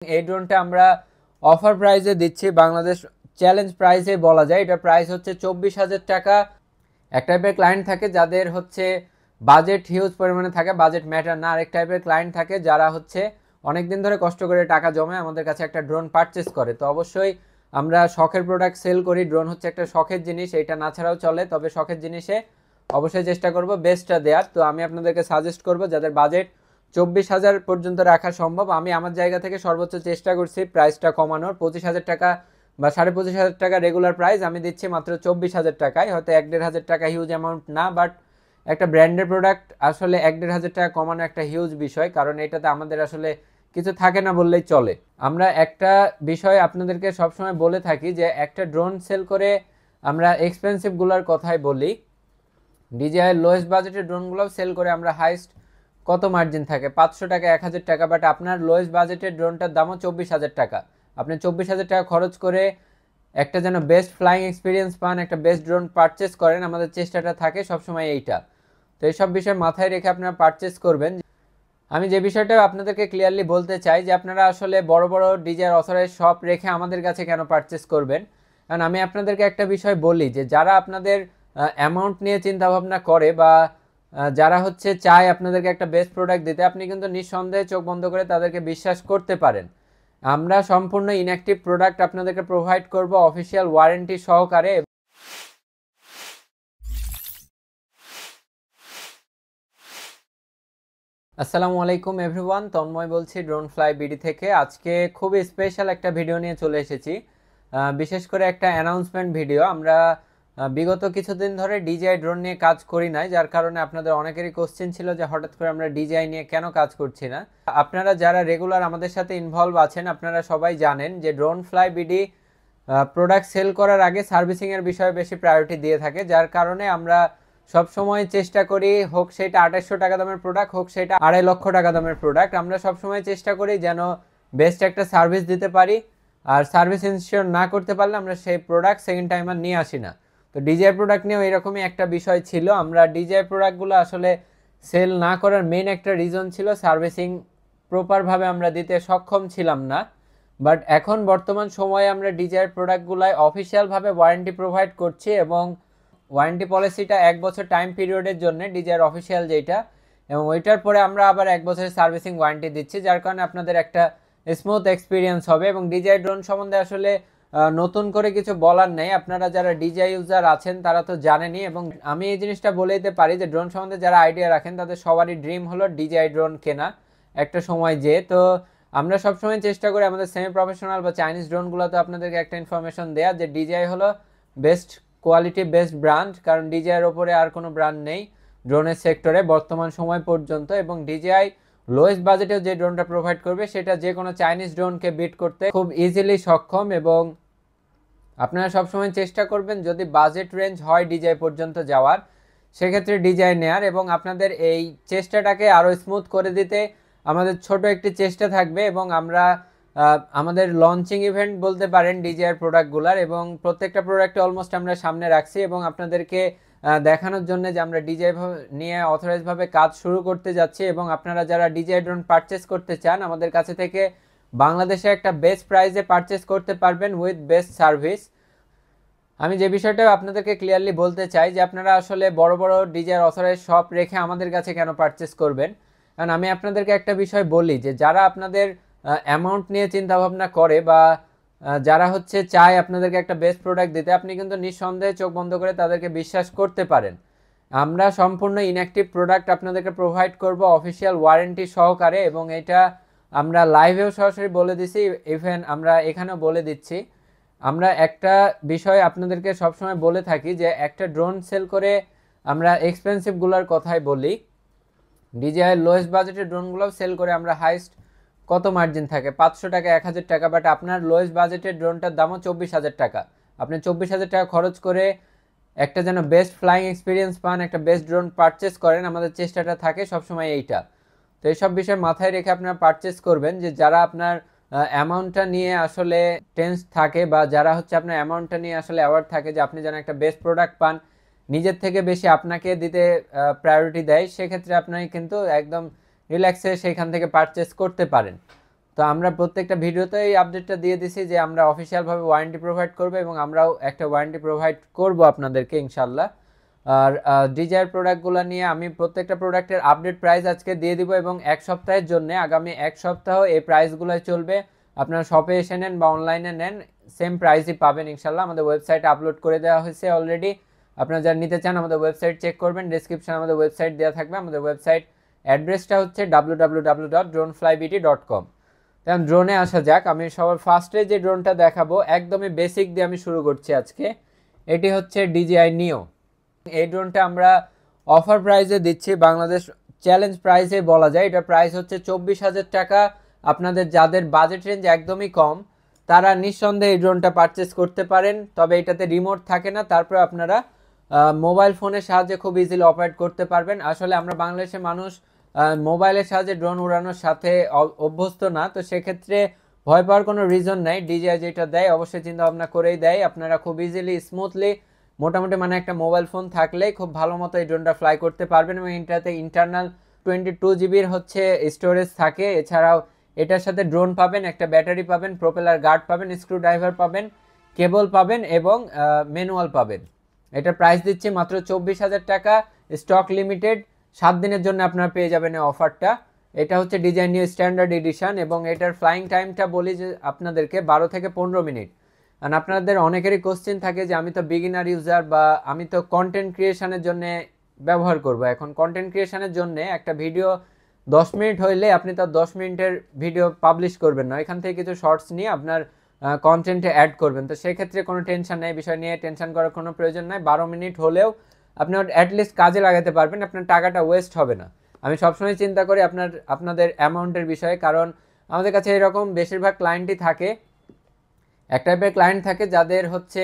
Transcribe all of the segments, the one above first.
এই ড্রোনটা আমরা অফার প্রাইসে দিচ্ছি, বাংলাদেশ চ্যালেঞ্জ প্রাইসে বলা যায়। এটা প্রাইস হচ্ছে 24,000 টাকা। এক টাইপের ক্লায়েন্ট থাকে যাদের হচ্ছে বাজেট হিউজ পরিমাণে থাকে, বাজেট ম্যাটার না। আরেক টাইপের ক্লায়েন্ট থাকে যারা হচ্ছে অনেক দিন ধরে কষ্ট করে টাকা জমে আমাদের কাছে একটা ড্রোন পারচেস করে। তো অবশ্যই আমরা শখের প্রোডাক্ট সেল করি, ড্রোন হচ্ছে একটা শখের জিনিস, এটা না ছাড়াও চলে, তবে শখের জিনিসে অবশ্যই চেষ্টা করব বেস্টটা দেওয়ার। তো আমি আপনাদেরকে সাজেস্ট করব যাদের বাজেট 24,000 পর্যন্ত রাখা সম্ভব। আমি আমার জায়গা থেকে সর্বোচ্চ চেষ্টা করছি প্রাইসটা কমানোর। 25,000 টাকা বা 25,500 টাকা রেগুলার প্রাইস আমি দিচ্ছি মাত্র 24,000 টাকায়। হয়তো 1-1.5 টাকা হিউজ অ্যামাউন্ট না, বাট একটা ব্র্যান্ডের প্রোডাক্ট আসলে 1-1.5 টাকা কমানো একটা হিউজ বিষয়, কারণ এটাতে আমাদের আসলে কিছু থাকে না বললেই চলে। আমরা একটা বিষয় আপনাদেরকে সবসময় বলে থাকি যে একটা ড্রোন সেল করে আমরা এক্সপেন্সিভগুলোর কথাই বলি। ডিজিআই লোয়েস্ট বাজেটের ড্রোনগুলো সেল করে আমরা হাইস্ট কত মার্জিন থাকে 500 টাকা 1,000 টাকা, বাট আপনার লোয়েস্ট বাজেটের ড্রোনটার দামও 24,000 টাকা। আপনি 24,000 টাকা খরচ করে একটা যেন বেস্ট ফ্লাইং এক্সপিরিয়েন্স পান, একটা বেস্ট ড্রোন পারচেস করেন, আমাদের চেষ্টাটা থাকে সবসময় এইটা। তো এইসব বিষয় মাথায় রেখে আপনারা পারচেস করবেন। আমি যে বিষয়টা আপনাদেরকে ক্লিয়ারলি বলতে চাই যে আপনারা আসলে বড় বড় ডিজাইন অথরাইজ শপ রেখে আমাদের কাছে কেন পারচেস করবেন। কারণ আমি আপনাদেরকে একটা বিষয় বলি যে যারা আপনাদের অ্যামাউন্ট নিয়ে চিন্তা ভাবনা করে বা যারা হচ্ছে চায় আপনাদেরকে একটা বেস্ট প্রোডাক্ট দিতে, আপনি কিন্তু নিঃসন্দেহে চোখ বন্ধ করে তাদেরকে বিশ্বাস করতে পারেন। আমরা সম্পূর্ণ ইনঅ্যাক্টিভ প্রোডাক্ট আপনাদেরকে প্রোভাইড করব অফিসিয়াল ওয়ারেন্টি সহকারে। আসসালামু আলাইকুম এভরিওয়ান, তন্ময় বলছি ড্রোন ফ্লাই বিডি থেকে। আজকে খুবই স্পেশাল একটা ভিডিও নিয়ে চলে এসেছি, বিশেষ করে একটা অ্যানাউন্সমেন্ট ভিডিও। আমরা বিগত কিছুদিন ধরে ডিজিআই ড্রোন নিয়ে কাজ করি নাই, যার কারণে আপনাদের অনেকেরই কোশ্চেন ছিল যে হঠাৎ করে আমরা ডিজিআই নিয়ে কেন কাজ করছি না। আপনারা যারা রেগুলার আমাদের সাথে ইনভলভ আছেন আপনারা সবাই জানেন যে drone fly BD product sale করার আগে সার্ভিসিংয়ের বিষয়ে বেশি প্রায়োরিটি দিয়ে থাকে, যার কারণে আমরা সব সময় চেষ্টা করি, হোক সেটা 2800 টাকা দামের প্রোডাক্ট, হোক সেটা 2.5 লক্ষ টাকা দামের প্রোডাক্ট, আমরা সব সময় চেষ্টা করি যেন বেস্ট একটা সার্ভিস দিতে পারি। আর সার্ভিস ইনশিওর না করতে পারলে আমরা সেই প্রোডাক্ট সেকেন্ড টাইম আর নিয়ে আসি না। তো ডিজিআই প্রোডাক্ট নিয়েও এরকমই একটা বিষয় ছিল। আমরা ডিজিআই প্রোডাক্টগুলো আসলে সেল না করার মেইন একটা রিজন ছিল সার্ভিসিং প্রপারভাবে আমরা দিতে সক্ষম ছিলাম না। বাট এখন বর্তমান সময়ে আমরা ডিজিআই প্রোডাক্টগুলোয় অফিসিয়ালভাবে ওয়ারেন্টি প্রোভাইড করছি, এবং ওয়ারেন্টি পলিসিটা 1 বছর টাইম পিরিয়ডের জন্য ডিজিআর অফিসিয়াল যেটা, এবং ওইটার পরে আমরা আবার 1 বছরের সার্ভিসিং ওয়ারেন্টি দিচ্ছি, যার কারণে আপনাদের একটা স্মুথ এক্সপিরিয়েন্স হবে। এবং ডিজিআই ড্রোন সম্বন্ধে আসলে নতুন করে কিছু বলার নেই, আপনারা যারা ডিজিআই ইউজার আছেন তারা তো জানেনই। এবং আমি এই জিনিসটা বলে দিতে পারি যে ড্রোন সম্বন্ধে যারা আইডিয়া রাখেন তাদের সবারই ড্রিম হলো ডিজিআই ড্রোন কেনা একটা সময় যে। তো আমরা সবসময় চেষ্টা করি আমাদের সেমি প্রফেশনাল বা চাইনিজ ড্রোনগুলোতে আপনাদেরকে একটা ইনফরমেশন দেওয়া যে ডিজিআই হলো বেস্ট কোয়ালিটি বেস্ট ব্র্যান্ড, কারণ ডিজিআইয়ের ওপরে আর কোনো ব্র্যান্ড নেই ড্রোনের সেক্টরে বর্তমান সময় পর্যন্ত। এবং ডিজিআই লোয়েস্ট বাজেটেও যে ড্রোনটা প্রোভাইড করবে সেটা যে কোনো চাইনিজ ড্রোনকে বিট করতে খুব ইজিলি সক্ষম। এবং আপনারা সবসময় চেষ্টা করবেন যদি বাজেট রেঞ্জ হয় ডিজিআই পর্যন্ত যাওয়ার, সেক্ষেত্রে ডিজিআই নেয়ার। এবং আপনাদের এই চেষ্টাটাকে আরও স্মুথ করে দিতে আমাদের ছোট একটি চেষ্টা থাকবে, এবং আমরা আমাদের লঞ্চিং ইভেন্ট বলতে পারেন ডিজিআইয়ের প্রোডাক্টগুলার, এবং প্রত্যেকটা প্রোডাক্টে অলমোস্ট আমরা সামনে রাখছি এবং আপনাদেরকে দেখানোর জন্য যে আমরা ডিজিআই নিয়ে অথরাইজভাবে কাজ শুরু করতে যাচ্ছি। এবং আপনারা যারা ডিজিআই ড্রোন পারচেস করতে চান আমাদের কাছে থেকে বাংলাদেশে একটা বেস্ট প্রাইসে পারচেস করতে পারবেন উইথ বেস্ট সার্ভিস। আমি যে বিষয়টা আপনাদেরকে ক্লিয়ারলি বলতে চাই যে আপনারা আসলে বড় বড় ডিজাইন অথরাইজ শপ রেখে আমাদের কাছে কেন পারচেস করবেন। কারণ আমি আপনাদেরকে একটা বিষয় বলি যে যারা আপনাদের অ্যামাউন্ট নিয়ে চিন্তা ভাবনা করে বা যারা হচ্ছে চায় আপনাদেরকে একটা বেস্ট প্রোডাক্ট দিতে, আপনি কিন্তু নিঃসন্দেহে চোখ বন্ধ করে তাদেরকে বিশ্বাস করতে পারেন। আমরা সম্পূর্ণ ইনঅ্যাক্টিভ প্রোডাক্ট আপনাদেরকে প্রোভাইড করব অফিসিয়াল ওয়ারেন্টি সহকারে, এবং এটা আমরা লাইভেও সরাসরি বলে দিছি, ইভেন আমরা এখানেও বলে দিচ্ছি। আমরা একটা বিষয় আপনাদেরকে সবসময় বলে থাকি যে একটা ড্রোন সেল করে আমরা এক্সপেন্সিভগুলোর কথাই বলি। ডিজিআই লোয়েস্ট বাজেটের ড্রোনগুলো সেল করে আমরা হাইস্ট কত মার্জিন থাকে 500 টাকা 1,000 টাকা, বাট আপনার লোয়েস্ট বাজেটের ড্রোনটার দামও 24,000 টাকা। আপনি 24,000 টাকা খরচ করে একটা যেন বেস্ট ফ্লাইং এক্সপিরিয়েন্স পান, একটা বেস্ট ড্রোন পারচেস করেন, আমাদের চেষ্টাটা থাকে সবসময় এইটা। তো এইসব বিষয় মাথায় রেখে আপনারা পারচেস করবেন যে যারা আপনার অ্যামাউন্টটা নিয়ে আসলে টেন্স থাকে, বা যারা হচ্ছে আপনার অ্যামাউন্টটা নিয়ে আসলে অ্যাওয়ার্ড থাকে যে আপনি যেন একটা বেস্ট প্রোডাক্ট পান, নিজের থেকে বেশি আপনাকে দিতে প্রায়োরিটি দেয়, সেক্ষেত্রে আপনি কিন্তু একদম রিল্যাক্সে সেইখান থেকে পারচেস করতে পারেন। তো তো আমরা প্রত্যেকটা ভিডিওতে এই আপডেটটা দিয়ে দিছি যে আমরা অফিসিয়ালভাবে ওয়ারেন্টি প্রোভাইড করব এবং আমরাও একটা ওয়ারেন্টি প্রোভাইড করব আপনাদেরকে ইনশাল্লাহ। আর ডিজায়ার প্রোডাক্টগুলো নিয়ে আমি প্রত্যেকটা প্রোডাক্টের আপডেট প্রাইস আজকে দিয়ে দিব এবং এক সপ্তাহের জন্য আগামী এক সপ্তাহ এই প্রাইসগুলোই চলবে। আপনারা শপে এসে নেন বা অনলাইনে নেন, সেম প্রাইসই পাবেন ইনশাল্লাহ। আমাদের ওয়েবসাইটে আপলোড করে দেওয়া হয়েছে অলরেডি। আপনারা যারা নিতে চান আমাদের ওয়েবসাইট চেক করবেন, ডেসক্রিপশনে আমাদের ওয়েবসাইট দেওয়া থাকবে। আমাদের ওয়েবসাইট অ্যাড্রেসটা হচ্ছে www.droneflybt.com। এখন ড্রোনে আসা যাক। আমি সবার ফার্স্টে যে ড্রোনটা দেখাবো একদমই বেসিক দিয়ে আমি শুরু করছি আজকে। এটি হচ্ছে DJI Neo। এই ড্রোনটা আমরা অফার প্রাইসে দিচ্ছি, বাংলাদেশ চ্যালেঞ্জ প্রাইসে বলা যায়। এটা প্রাইস হচ্ছে 24,000 টাকা। আপনাদের যাদের বাজেট রেঞ্জ একদমই কম তারা নিঃসন্দেহে এই ড্রোনটা পারচেস করতে পারেন। তবে এটাতে রিমোট থাকে না, তারপর আপনারা মোবাইল ফোনের সাহায্যে খুব ইজিলি অপারেট করতে পারবেন। আসলে আমরা বাংলাদেশের মানুষ মোবাইলের সাহায্যে ড্রোন উড়ানোর সাথে অভ্যস্ত না, তো সেক্ষেত্রে ভয় পাওয়ার কোনো রিজন নাই। DJI যেটা দেয় অবশ্যই চিন্তা ভাবনা করেই দেয়। আপনারা খুব ইজিলি স্মুথলি মোটামুটি মানে একটা মোবাইল ফোন থাকলে খুব ভালো মতো এই ড্রোনটা ফ্লাই করতে পারবেন এবং এটাতে ইন্টারনাল 22 জিবির হচ্ছে স্টোরেজ থাকে। এছাড়াও এটার সাথে ড্রোন পাবেন, একটা ব্যাটারি পাবেন, প্রোপেলার গার্ড পাবেন, স্ক্রু ড্রাইভার পাবেন, কেবল পাবেন এবং ম্যানুয়াল পাবেন। এটার প্রাইস দিচ্ছি মাত্র 24,000 টাকা, স্টক লিমিটেড। 7 দিনের জন্য আপনারা পেয়ে যাবেন এই অফারটা। এটা হচ্ছে DJI Neo স্ট্যান্ডার্ড এডিশন এবং এটার ফ্লাইং টাইমটা বলি যে আপনাদেরকে 12 থেকে 15 মিনিট। আর আপনাদের অনেকেরই কোশ্চেন থাকে যে আমি তো বিগিনার ইউজার বা আমি তো কন্টেন্ট ক্রিয়েশনের জন্য ব্যবহার করব। এখন কন্টেন্ট ক্রিয়েশনের জন্য একটা ভিডিও 10 মিনিট হইলে আপনি তো 10 মিনিটের ভিডিও পাবলিশ করবেন না, এখান থেকে কিছু শর্টস নিয়ে আপনার কন্টেন্টে অ্যাড করবেন। তো সেক্ষেত্রে কোনো টেনশন নেই, বিষয় নিয়ে টেনশন করার কোনো প্রয়োজন নাই। 12 মিনিট হলেও আপনি অ্যাটলিস্ট কাজে লাগাতে পারবেন, আপনার টাকাটা ওয়েস্ট হবে না। আমি সবসময় চিন্তা করি আপনাদের অ্যামাউন্টের বিষয়ে, কারণ আমাদের কাছে এরকম বেশিরভাগ ক্লায়েন্টই থাকে। এক টাইপের ক্লায়েন্ট থাকে যাদের হচ্ছে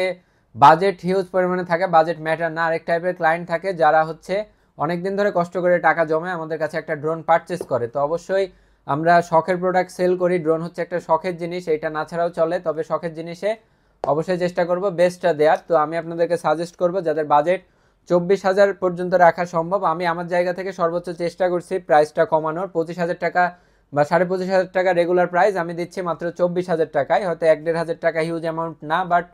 বাজেট হিউজ পরিমাণে থাকে, বাজেট ম্যাটার না। আরেক টাইপের ক্লায়েন্ট থাকে যারা হচ্ছে অনেক দিন ধরে কষ্ট করে টাকা জমায় আমাদের কাছে একটা ড্রোন পারচেস করে। তো অবশ্যই আমরা শখের প্রোডাক্ট সেল করি, ড্রোন হচ্ছে একটা শখের জিনিস, এটা না ছাড়াও চলে। তবে শখের জিনিসে অবশ্যই চেষ্টা করব বেস্টটা দেওয়ার। তো আমি আপনাদেরকে সাজেস্ট করব যাদের বাজেট 24,000 পর্যন্ত রাখা সম্ভব। আমি আমার জায়গা থেকে সর্বোচ্চ চেষ্টা করছি প্রাইসটা কমানোর। 25,000 টাকা বা 25,500 টাকা রেগুলার প্রাইস আমি দিচ্ছি মাত্র 24,000 টাকায়। হয়তো 1-1.5 টাকা হিউজ অ্যামাউন্ট না, বাট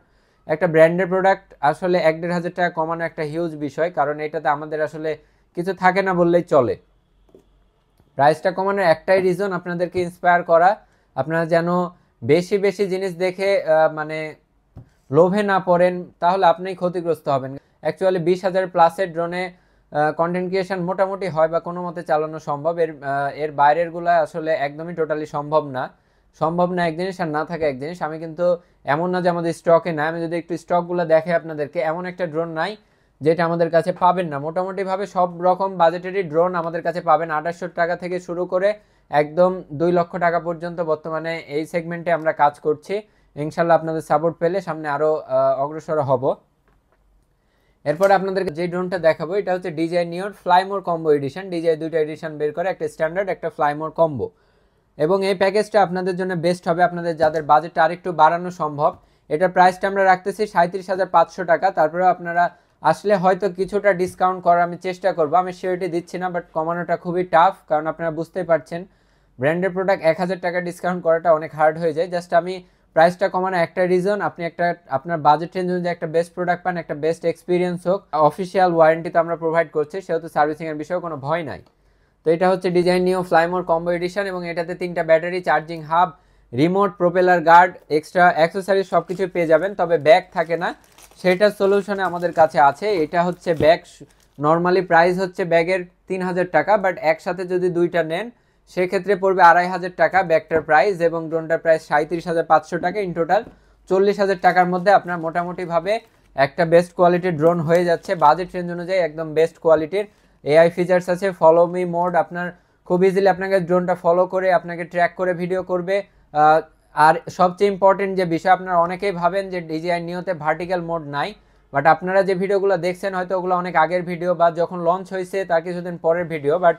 একটা ব্র্যান্ডের প্রোডাক্ট আসলে 1-1.5 টাকা কমানো একটা হিউজ বিষয়, কারণ এটাতে আমাদের আসলে কিছু থাকে না বললেই চলে। প্রাইসটা কমানোর একটাই রিজন আপনাদেরকে ইন্সপায়ার করা, আপনারা যেন বেশি বেশি জিনিস দেখে মানে লোভে না পড়েন, তাহলে আপনিই ক্ষতিগ্রস্ত হবেন। অ্যাকচুয়ালি 20,000 প্লাসের ড্রোনে কন্টেন্ট ক্রিয়েশন মোটামুটি হয় বা কোনো মতে চালানো সম্ভব। এর বাইরেরগুলো আসলে একদমই টোটালি সম্ভব না। এক জিনিস আর না থাকে এক জিনিস। আমি কিন্তু এমন না যে আমাদের স্টকে না, আমি যদি একটু স্টকগুলো দেখে আপনাদেরকে, এমন একটা ড্রোন নাই যেটা আমাদের কাছে পাবেন না। মোটামুটিভাবে সব রকম বাজেটেরই ড্রোন আমাদের কাছে পাবেন। 2800 টাকা থেকে শুরু করে একদম 2 লক্ষ টাকা পর্যন্ত বর্তমানে এই সেগমেন্টে আমরা কাজ করছি। ইনশাল্লাহ আপনাদের সাপোর্ট পেলে সামনে আরও অগ্রসর হব। এরপরে আপনাদেরকে যে ড্রোনটা দেখাবো এটা হচ্ছে DJI Neo fly more combo edition. DJI দুইটা এডিশন বের করে, একটা স্ট্যান্ডার্ড একটা ফ্লাইমোর কম্বো। এবং এই প্যাকেজটা আপনাদের জন্য বেস্ট হবে, আপনাদের যাদের বাজেটটা আরেকটু বাড়ানো সম্ভব। এটার প্রাইসটা আমরা রাখতেছি 37,500 টাকা। তারপরেও আপনারা আসলে হয়তো কিছুটা ডিসকাউন্ট করার আমি চেষ্টা করবো, আমি সিওরিটি দিচ্ছি না, বাট কমানোটা খুবই টাফ, কারণ আপনারা বুঝতেই পারছেন ব্র্যান্ডের প্রোডাক্ট 1,000 টাকা ডিসকাউন্ট করাটা অনেক হার্ড হয়ে যায়। জাস্ট আমি প্রাইসটা কমানো একটা রিজন, আপনি আপনার বাজেট রেঞ্জ অনুযায়ী একটা বেস্ট প্রোডাক্ট পান, একটা বেস্ট এক্সপিরিয়েন্স হোক। অফিসিয়াল ওয়ারেন্টি তো আমরা প্রোভাইড করছি, সেহেতু সার্ভিসিংয়ের বিষয়েও কোনো ভয় নাই। তো এটা হচ্ছে DJI Neo fly more combo edition এবং এটাতে 3টা battery, charging hub, remote, propeller guard, extra accessories সব কিছুই পেয়ে যাবেন। তবে ব্যাগ থাকে না, সেটার সলিউশনে আমাদের কাছে আছে। এটা হচ্ছে ব্যাগ, নর্মালি প্রাইস হচ্ছে ব্যাগের 3,000 টাকা, বাট একসাথে যদি দুইটা নেন সেক্ষেত্রে পড়বে 2,500 টাকা ব্যাগটার প্রাইস, এবং ড্রোনটার প্রাইস 37,500 টাকা। ইন টোটাল 40,000 টাকার মধ্যে আপনার মোটামুটিভাবে একটা বেস্ট কোয়ালিটির ড্রোন হয়ে যাচ্ছে। বাজেট রেঞ্জ অনুযায়ী একদম বেস্ট কোয়ালিটির। AI ফিচার্স আছে, ফলো মি মোড, আপনার খুব ইজিলি আপনাকে ড্রোনটা ফলো করে আপনাকে ট্র্যাক করে ভিডিও করবে। আর সবচেয়ে ইম্পর্টেন্ট যে বিষয়, আপনারা অনেকেই ভাবেন যে DJI Neoতে ভার্টিক্যাল মোড নাই, বাট আপনারা যে ভিডিওগুলো দেখছেন হয়তো ওগুলো অনেক আগের ভিডিও বা যখন লঞ্চ হয়েছে তার কিছুদিন পরের ভিডিও, বাট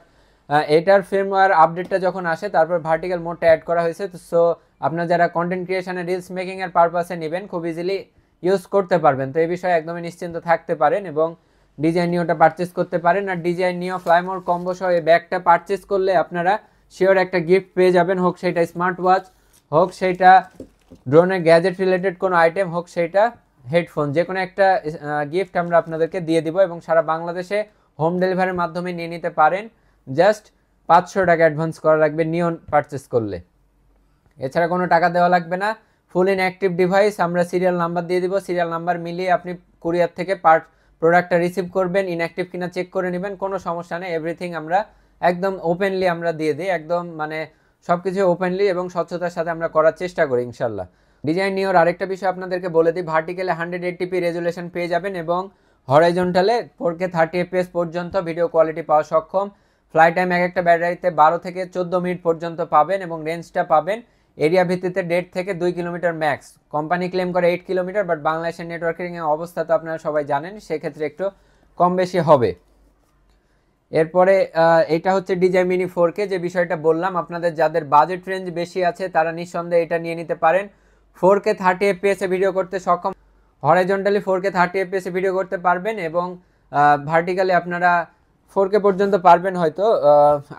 এটার ফার্মওয়্যার আপডেটটা যখন আসে তারপর ভার্টিক্যাল মোডটা অ্যাড করা হয়েছে। সো আপনারা যারা কন্টেন্ট ক্রিয়েশনে রিলস মেকিংয়ের পারপাসে নেবেন খুব ইজিলি ইউজ করতে পারবেন। তো এই বিষয়ে একদমই নিশ্চিন্ত থাকতে পারেন এবং DJI Neoটা পারচেস করতে পারেন। আর DJI Neo ফ্লাইমোর কম্বো সহ এই ব্যাগটা পারচেস করলে আপনারা শিওর একটা গিফট পেয়ে যাবেন, হোক সেটা স্মার্ট ওয়াচ, হোক সেটা ড্রোনের গ্যাজেট রিলেটেড কোনো আইটেম, হোক সেটা হেডফোন, যে কোনো একটা গিফট আমরা আপনাদেরকে দিয়ে দিব এবং সারা বাংলাদেশে হোম ডেলিভারির মাধ্যমে নিয়ে নিতে পারেন। জাস্ট 500 টাকা অ্যাডভান্স করা লাগবে নিয়ন পারচেস করলে, এছাড়া কোনো টাকা দেওয়া লাগবে না। ফুল ইন অ্যাক্টিভ ডিভাইস, আমরা সিরিয়াল নাম্বার দিয়ে দিব, সিরিয়াল নাম্বার মিলিয়ে আপনি কুরিয়ার থেকে প্রোডাক্টটা রিসিভ করবেন, ইনঅ্যাক্টিভ কিনা চেক করে নেবেন, কোনো সমস্যা নেই। এভরিথিং আমরা একদম ওপেনলি আমরা দিয়ে দিই, একদম মানে সব কিছু ওপেনলি এবং স্বচ্ছতার সাথে আমরা করার চেষ্টা করি ইনশাল্লাহ। ডিজাইন নিওর আরেকটা বিষয় আপনাদেরকে বলে দিই, ভার্টিক্যালে 180p রেজুলেশন পেয়ে যাবেন এবং হরাইজন্টালে 4K 30 fps পর্যন্ত ভিডিও কোয়ালিটি পাওয়া সক্ষম। ফ্লাই টাইম এক একটা ব্যাটারিতে 12 থেকে 14 মিনিট পর্যন্ত পাবেন এবং রেঞ্জটা পাবেন এরিয়া ভিত্তিতে 1.5 থেকে 2 কিলোমিটার ম্যাক্স। কোম্পানি ক্লেম করে 8 কিলোমিটার, বাট বাংলাদেশের নেটওয়ার্কিং এর অবস্থা তো আপনারা সবাই জানেন, সেক্ষেত্রে একটু কম বেশি হবে। এরপরে এটা হচ্ছে DJI Mini 4K, যে বিষয়টা বললাম, আপনাদের যাদের বাজেট রেঞ্জ বেশি আছে তারা নিঃসন্দেহে এটা নিয়ে নিতে পারেন। 4K 30 fps এ ভিডিও করতে সক্ষম, হরাইজন্টালি 4K 30 fps এ ভিডিও করতে পারবেন এবং ভার্টিক্যালি আপনারা 4K পর্যন্ত পারবেন হয়তো,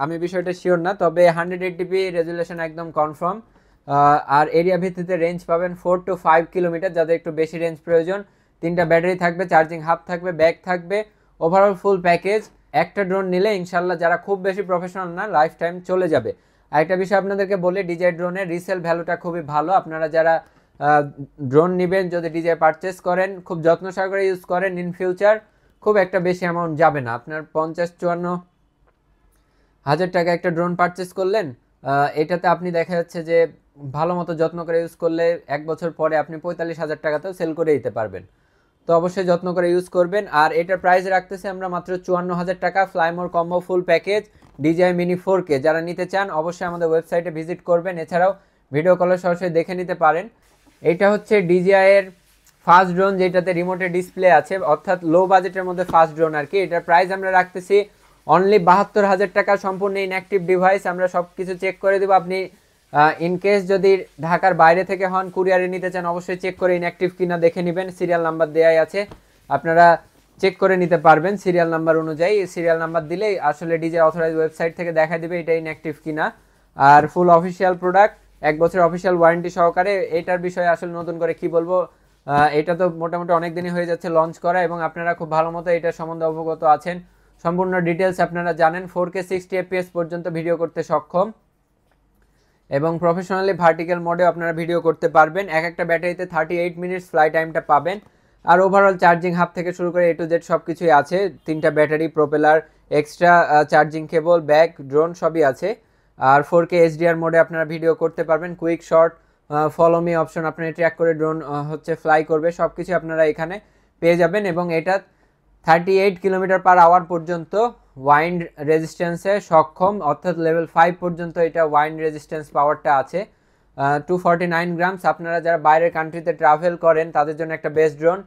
আমি বিষয়টা শিওর না, তবে 180p রেজুলেশন একদম কনফার্ম। আর এরিয়া ভিত্তিতে রেঞ্জ পাবেন 4 to 5 কিলোমিটার, যাদের একটু বেশি রেঞ্জ প্রয়োজন। 3টা ব্যাটারি থাকবে, চার্জিং হাব থাকবে, ব্যাগ থাকবে, ওভারঅল ফুল প্যাকেজ। একটা ড্রোন নিলে ইনশাল্লাহ যারা খুব বেশি প্রফেশনাল না, লাইফ টাইম চলে যাবে। আরেকটা বিষয় আপনাদেরকে বলি, DJI ড্রোনের রিসেল ভ্যালুটা খুবই ভালো। আপনারা যারা ড্রোন নেবেন, যদি DJI পারচেস করেন, খুব যত্ন সহকারে ইউজ করেন, ইন ফিউচার খুব একটা বেশি অ্যামাউন্ট যাবে না। আপনার 50-54 হাজার টাকা একটা ড্রোন পারচেস করলেন, এটাতে আপনি দেখা যাচ্ছে যে ভালো মতো যত্ন করে ইউজ করলে 1 বছর পরে আপনি 45,000 টাকাতেও সেল করে দিতে পারবেন। তো অবশ্যই যত্ন করে ইউজ করবেন। আর এটার প্রাইস রাখতেছি আমরা মাত্র 54,000 টাকা, Fly More combo full package DJI Mini 4K। যারা নিতে চান অবশ্যই আমাদের ওয়েবসাইটে ভিজিট করবেন, এছাড়াও ভিডিও কলে সরাসরি দেখে নিতে পারেন। এটা হচ্ছে DJI এর ফার্স্ট ড্রোন, যেটাতে রিমোটের ডিসপ্লে আছে, অর্থাৎ লো বাজেটের মধ্যে ফার্স্ট ড্রোন আর কি। এটার প্রাইস আমরা রাখতেছি অনলি 72,000 টাকা, সম্পূর্ণ ইনঅ্যাক্টিভ ডিভাইস। আমরা সব কিছু চেক করে দেবো। আপনি ইনকেস যদি ঢাকার বাইরে থেকে হন, কুরিয়ারে নিতে চান, অবশ্যই চেক করে ইনঅ্যাক্টিভ কিনা দেখে নেবেন, সিরিয়াল নাম্বার দেওয়াই আছে, আপনারা চেক করে নিতে পারবেন সিরিয়াল নাম্বার অনুযায়ী। সিরিয়াল নাম্বার দিলেই আসলে DJI অথরাইজ ওয়েবসাইট থেকে দেখা দিবে এটা ইনঅ্যাক্টিভ কিনা। আর ফুল অফিসিয়াল প্রোডাক্ট, 1 বছর অফিসিয়াল ওয়ারেন্টি সহকারে। এটার বিষয়ে আসলে নতুন করে কি বলবো, এটা তো মোটামুটি অনেক দিনই হয়ে যাচ্ছে লঞ্চ করা এবং আপনারা খুব ভালো মতো এটার সম্বন্ধে অবগত আছেন, সম্পূর্ণ ডিটেলস আপনারা জানেন। 4K 60 fps পর্যন্ত ভিডিও করতে সক্ষম এবং প্রফেশনালি ভার্টিক্যাল মোডে আপনারা ভিডিও করতে পারবেন। এক একটা ব্যাটারিতে 38 মিনিটস ফ্লাই টাইমটা পাবেন। আর ওভারঅল চার্জিং হাব থেকে শুরু করে A to Z সব কিছুই আছে, 3টা battery, propeller, extra charging cable, bag, drone সবই আছে। আর 4K HDR মোডে আপনারা ভিডিও করতে পারবেন, quick shot, follow me option, আপনারা ট্র্যাক করে ড্রোন হচ্ছে ফ্লাই করবে, সব কিছু আপনারা এখানে পেয়ে যাবেন। এবং এটা 38 কিলোমিটার পার আওয়ার পর্যন্ত ওয়াইন্ড রেজিস্ট্যান্সে সক্ষম, অর্থাৎ লেভেল 5 পর্যন্ত এটা ওয়াইন্ড রেজিস্ট্যান্স পাওয়ারটা আছে। 249 গ্রামস। আপনারা যারা বাইরের কান্ট্রিতে ট্রাভেল করেন তাদের জন্য একটা বেস্ট ড্রোন,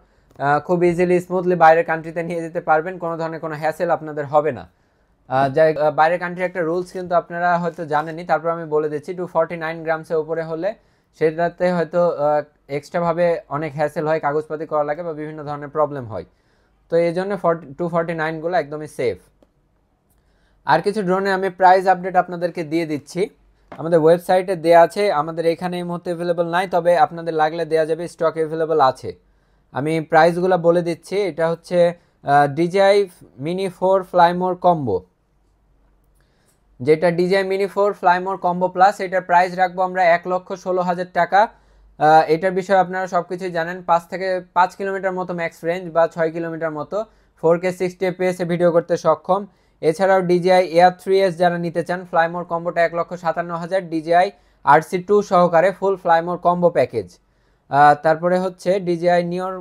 খুব ইজিলি স্মুথলি বাইরের কান্ট্রিতে নিয়ে যেতে পারবেন, কোনো ধরনের কোনো হ্যাসেল আপনাদের হবে না। যাই বাইরের কান্ট্রির একটা রুলস কিন্তু আপনারা হয়তো জানেনই, তারপর আমি বলে দিচ্ছি, 249 গ্রামসের উপরে হলে সেটাতে হয়তো এক্সট্রাভাবে অনেক হ্যাসেল হয়, কাগজপাতি করা লাগে বা বিভিন্ন ধরনের প্রবলেম হয়। তো এই জন্য 249গুলো একদমই সেফ। আর কিছু ড্রোনে আমি প্রাইস আপডেট আপনাদেরকে দিয়ে দিচ্ছি, আমাদের ওয়েবসাইটে দেওয়া আছে, আমাদের এখানে এই মুহূর্তে অ্যাভেলেবল নাই, তবে আপনাদের লাগলে দেওয়া যাবে, স্টক অ্যাভেলেবল আছে। আমি প্রাইসগুলো বলে দিচ্ছি। এটা হচ্ছে DJI Mini 4 ফ্লাইমোর কম্বো, যেটা DJI Mini 4 Fly More combo plus, এটার প্রাইস রাখবো আমরা 1,16,000 টাকা। এটার বিষয়ে আপনারা সব কিছুই জানেন, 5 থেকে 5 কিলোমিটার মতো ম্যাক্স রেঞ্জ বা 6 কিলোমিটার মতো, 4K 60 fps এ ভিডিও করতে সক্ষম। এছাড়াও DJI Air 3s যারা নিতে চান, ফ্লাইমোর কম্বোটা 1,57,000, DJI RC2 সহকারে ফুল ফ্লাইমোর কম্বো প্যাকেজ। তারপরে হচ্ছে DJI নিওর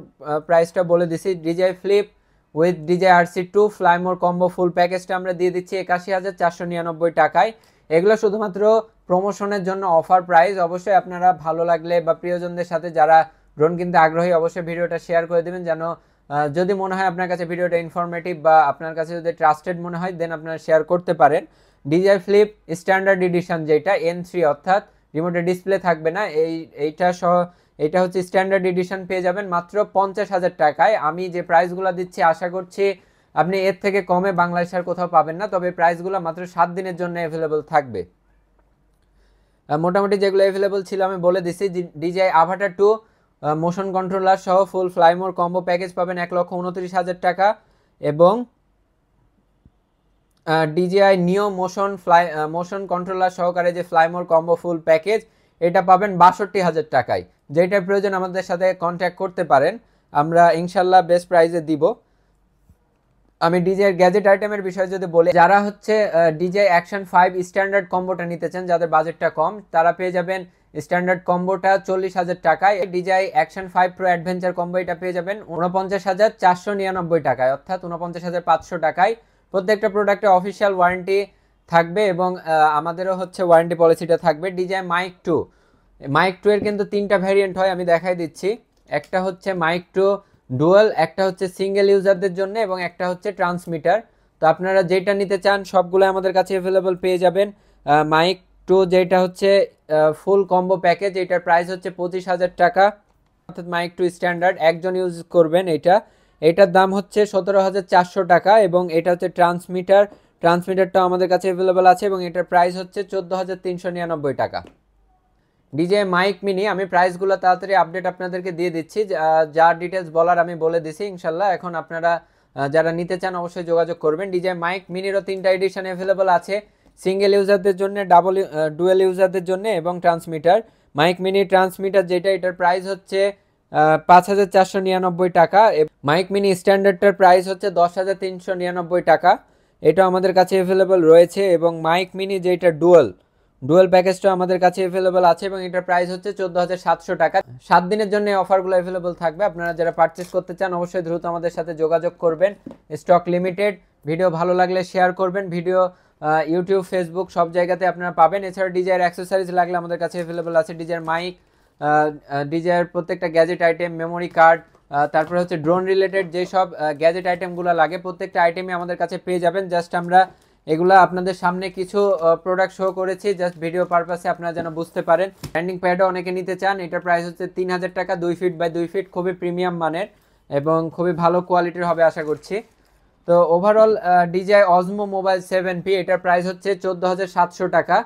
প্রাইসটা বলে দিছি, DJI flip with DJI RC2 fly more combo full প্যাকেজটা আমরা দিয়ে দিচ্ছি 81,499 টাকায়। এগুলো শুধুমাত্র প্রমোশনের জন্য অফার প্রাইস। অবশ্যই আপনারা ভালো লাগলে বা প্রিয়জনদের সাথে যারা ড্রোন কিনতে আগ্রহী, অবশ্যই ভিডিওটা শেয়ার করে দেবেন, যেন যদি মনে হয় আপনার কাছে ভিডিওটা ইনফরমেটিভ বা আপনার কাছে যদি ট্রাস্টেড মনে হয়, দেন আপনারা শেয়ার করতে পারেন। DJI ফ্লিপ স্ট্যান্ডার্ড এডিশন, যেটা N3, অর্থাৎ রিমোটের ডিসপ্লে থাকবে না, এইটা সহ এটা হচ্ছে স্ট্যান্ডার্ড এডিশন পেয়ে যাবেন মাত্র 50,000 টাকায়। আমি যে প্রাইসগুলো দিচ্ছি আশা করছি আপনি এর থেকে কমে বাংলাদেশের কোথাও পাবেন না, তবে প্রাইসগুলো মাত্র 7 দিনের জন্য অ্যাভেলেবল থাকবে। মোটামুটি যেগুলো অ্যাভেলেবল ছিল আমি বলে দিচ্ছি। DJI Avatar 2 মোশন কন্ট্রোলার সহ ফুল ফ্লাইমোর কম্বো প্যাকেজ পাবেন 1,29,000 টাকা, এবং DJI নিও মোশন কন্ট্রোলার সহকারে যে ফ্লাইমোর কম্বো ফুল প্যাকেজ, এটা পাবেন 62,000 টাকায়। যেটার প্রয়োজন আমাদের সাথে কন্ট্যাক্ট করতে পারেন, আমরা ইনশাল্লাহ বেস্ট প্রাইসে দিব। আমি DJI গ্যাজেট আইটেমের বিষয়ে যদি বলি, যারা হচ্ছে DJI Action 5 স্ট্যান্ডার্ড কম্বোটা নিতে চান, যাদের বাজেটটা কম, তারা পেয়ে যাবেন স্ট্যান্ডার্ড কম্বোটা 40,000 টাকায়। DJI Action 5 Pro adventure combo এটা পেয়ে যাবেন 49,499 টাকায়, অর্থাৎ 49,500 টাকায়। প্রত্যেকটা প্রোডাক্টে অফিসিয়াল ওয়ারেন্টি থাকবে এবং আমাদেরও হচ্ছে ওয়ারেন্টি পলিসিটা থাকবে। DJI মাইক 2 এর কিন্তু 3টা ভ্যারিয়েন্ট হয়, আমি দেখাই দিচ্ছি। একটা হচ্ছে মাইক 2 ডুয়াল, একটা হচ্ছে সিঙ্গেল ইউজারদের জন্য, এবং একটা হচ্ছে ট্রান্সমিটার। তো আপনারা যেটা নিতে চান সবগুলো আমাদের কাছে অ্যাভেলেবল পেয়ে যাবেন। মাইক 2 যেটা হচ্ছে ফুল কম্বো প্যাকেজ, এটার প্রাইস হচ্ছে 25,000 টাকা, অর্থাৎ মাইক 2 স্ট্যান্ডার্ড একজন ইউজ করবেন। এটার দাম হচ্ছে 17,400 টাকা, এবং এটা হচ্ছে ট্রান্সমিটারটাও আমাদের কাছে অ্যাভেলেবল আছে, এবং এটার প্রাইস হচ্ছে 14,399 টাকা। DJI মাইক মিনি, আমি প্রাইসগুলো তাড়াতাড়ি আপডেট আপনাদেরকে দিয়ে দিচ্ছি, যা ডিটেলস বলার আমি বলে দিছি ইনশাল্লাহ। এখন আপনারা যারা নিতে চান অবশ্যই যোগাযোগ করবেন। DJI মাইক মিনিরও 3টা এডিশন অ্যাভেলেবল আছে, সিঙ্গেল ইউজারদের জন্য, ডুয়েল ইউজারদের জন্য, এবং ট্রান্সমিটার। মাইক মিনি ট্রান্সমিটার যেটা, এটার প্রাইস হচ্ছে 5,499 টাকা। মাইক মিনি স্ট্যান্ডার্ডটার প্রাইস হচ্ছে 10,399 টাকা, এটা আমাদের কাছে অ্যাভেলেবল রয়েছে। এবং মাইক মিনি যেটা ডুয়াল প্যাকেজটা আমাদের কাছে অ্যাভেলেবল আছে, এবং এটার প্রাইস হচ্ছে 14,700 টাকা। 7 দিনের জন্য এই অফারগুলো অ্যাভেলেবল থাকবে। আপনারা যারা পারচেস করতে চান অবশ্যই দ্রুত আমাদের সাথে যোগাযোগ করবেন, স্টক লিমিটেড। ভিডিও ভালো লাগলে শেয়ার করবেন, ভিডিও ইউটিউব, ফেসবুক সব জায়গাতে আপনারা পাবেন। এছাড়া DJI অ্যাক্সেসরিজ লাগলে আমাদের কাছে অ্যাভেলেবল আছে। DJI মাইক, DJI প্রত্যেকটা গ্যাজেট আইটেম, মেমোরি কার্ড, তারপরে হচ্ছে ড্রোন রিলেটেড যেসব গ্যাজেট আইটেমগুলো লাগে, প্রত্যেকটা আইটেমই আমাদের কাছে পেয়ে যাবেন। জাস্ট আমরা এগুলা আপনাদের সামনে কিছু প্রোডাক্ট শো করেছি জাস্ট ভিডিও পারপাসে, আপনারা যেন বুঝতে পারেন। স্ট্যান্ডিং প্যাডও অনেকে নিতে চান, এটার প্রাইস হচ্ছে 3,000 টাকা, 2 ফিট বাই 2 ফিট, খুবই প্রিমিয়াম মানের এবং খুবই ভালো কোয়ালিটির হবে আশা করছি। তো overall DJI Osmo Mobile 7P, এটার প্রাইস হচ্ছে 14,700 টাকা।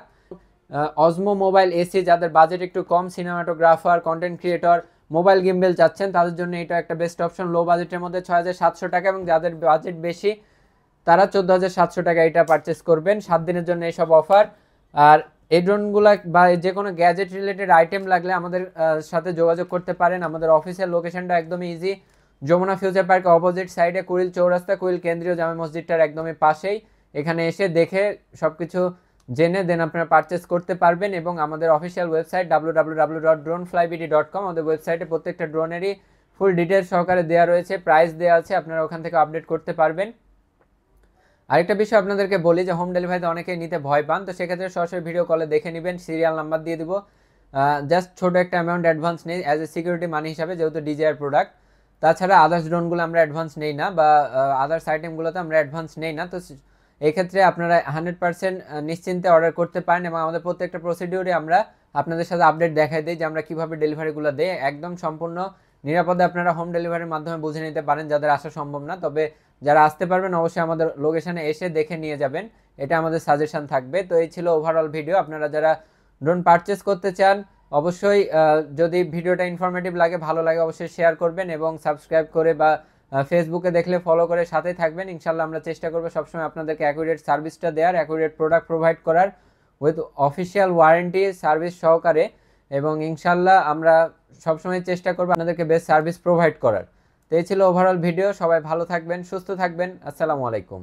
Osmo Mobile AC, যাদের বাজেট একটু কম, cinematographer, content creator, mobile gimbal চাচ্ছেন, তাদের জন্য এটা একটা বেস্ট অপশন। লো বাজেটের মধ্যে 6,700 টাকা, এবং যাদের বাজেট বেশি তারা 14,700 টাকা এটা পারচেস করবেন। 7 দিনের জন্য এইসব অফার। আর এই ড্রোনগুলা বা যে কোনো গ্যাজেট রিলেটেড আইটেম লাগলে আমাদের সাথে যোগাযোগ করতে পারেন। আমাদের অফিসের লোকেশনটা একদমই ইজি, যমুনা ফিউচার পার্কের অপোজিট সাইডে, কুড়িল চৌরাস্তা, কুড়িল কেন্দ্রীয় জামে মসজিদটার একদমই পাশেই। এখানে এসে দেখে সব কিছু জেনে দেন আপনারা পারচেস করতে পারবেন। এবং আমাদের অফিসিয়াল ওয়েবসাইট www.droneflybd.com, আমাদের ওয়েবসাইটে প্রত্যেকটা ড্রোনেরই ফুল ডিটেলস সহকারে দেওয়া রয়েছে, প্রাইস দেওয়া আছে, আপনারা ওখান থেকে আপডেট করতে পারবেন। আরেকটা বিষয় আপনাদেরকে বলি যে হোম ডেলিভারিতে অনেকেই নিতে ভয় পান, তো সেক্ষেত্রে সরাসরি ভিডিও কলে দেখে নেবেন, সিরিয়াল নাম্বার দিয়ে দিব। জাস্ট ছোটো একটা অ্যামাউন্ট অ্যাডভান্স নেই অ্যাজ এ সিকিউরিটি মানি হিসাবে, যেহেতু DJI প্রোডাক্ট। তাছাড়া আদার্স ড্রোনগুলো আমরা অ্যাডভান্স নেই না, বা আদার্স আইটেমগুলোতে আমরা অ্যাডভান্স নেই না। তো এক্ষেত্রে আপনারা 100% নিশ্চিন্তে অর্ডার করতে পারেন, এবং আমাদের প্রত্যেকটা প্রসিডিউরে আমরা আপনাদের সাথে আপডেট দেখাই দিই যে আমরা কীভাবে ডেলিভারিগুলো দিই। একদম সম্পূর্ণ নিরাপদে আপনারা হোম ডেলিভারির মাধ্যমে বুঝে নিতে পারেন, যাদের আসা সম্ভব না। তবে যারা আসতে পারবেন অবশ্যই আমাদের লোকেশনে এসে দেখে নিয়ে যাবেন, এটা আমাদের সাজেশন থাকবে। তো এই ছিল ওভারঅল ভিডিও। আপনারা যারা ড্রোন পারচেস করতে চান অবশ্যই যদি ভিডিওটা ইনফরমেটিভ লাগে, ভালো লাগে, অবশ্যই শেয়ার করবেন, এবং সাবস্ক্রাইব করে বা ফেসবুকে দেখলে ফলো করে সাথে থাকবেন। ইনশাল্লাহ আমরা চেষ্টা করবো সবসময় আপনাদেরকে অ্যাকুরেট সার্ভিসটা দেওয়ার, অ্যাকুরেট প্রোডাক্ট প্রোভাইড করার উইথ অফিসিয়াল ওয়ারেন্টি সার্ভিস সহকারে, এবং ইনশাল্লাহ আমরা সবসময় চেষ্টা করবো আপনাদেরকে বেস্ট সার্ভিস প্রোভাইড করার। তো এই ছিল ওভারঅল ভিডিও। সবাই ভালো থাকবেন, সুস্থ থাকবেন। আসসালামু আলাইকুম।